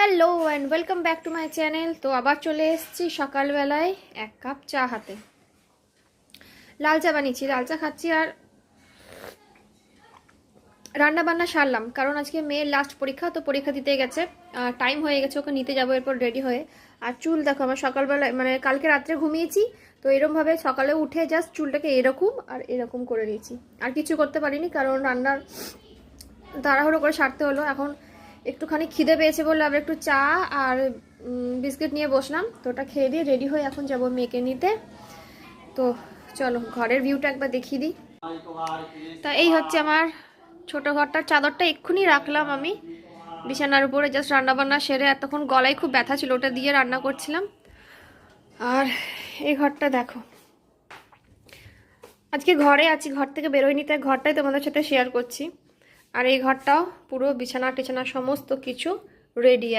Hello and welcome back to my channel. তো আবার চলে এসেছি সকালবেলায় এক কাপ চা হাতে। লাল চা বানিয়েছি, লাল চা খাচ্ছি আর রান্না বান্না সারলাম, কারণ আজকে মেয়ের লাস্ট পরীক্ষা, তো পরীক্ষা দিতে গেছে, টাইম হয়ে গেছে, ওকে নিতে যাবো এরপর রেডি হয়ে। আর চুল দেখো আমার সকালবেলায়, মানে কালকে রাত্রে ঘুমিয়েছি, তো এরকমভাবে সকালে উঠে জাস্ট চুলটাকে এরকম আর এরকম করে নিয়েছি। আর কিছু করতে পারিনি, কারণ রান্নার তাড়াহুড়ো করে সারতে হলো। এখন একটুখানি খিদে পেয়েছে বলে আবার একটু চা আর বিস্কিট নিয়ে বসলাম, তো ওটা খেয়ে দিয়ে রেডি হয়ে এখন যাব মেয়েকে নিতে। তো চলো ঘরের ভিউটা একবার দেখিয়ে দিই। তা এই হচ্ছে আমার ছোট ঘরটার চাদরটা এক্ষুনি রাখলাম আমি বিছানার উপরে, জাস্ট রান্নাবান্না সেরে। এতক্ষণ গলায় খুব ব্যথা ছিল, ওটা দিয়ে রান্না করছিলাম। আর এই ঘরটা দেখো, আজকে ঘরে আছি, ঘর থেকে বেরোয়নি, তাই ঘরটাই তোমাদের সাথে শেয়ার করছি। আর এই ঘরটাও পুরো বিছানা টিছানা সমস্ত কিছু রেডি।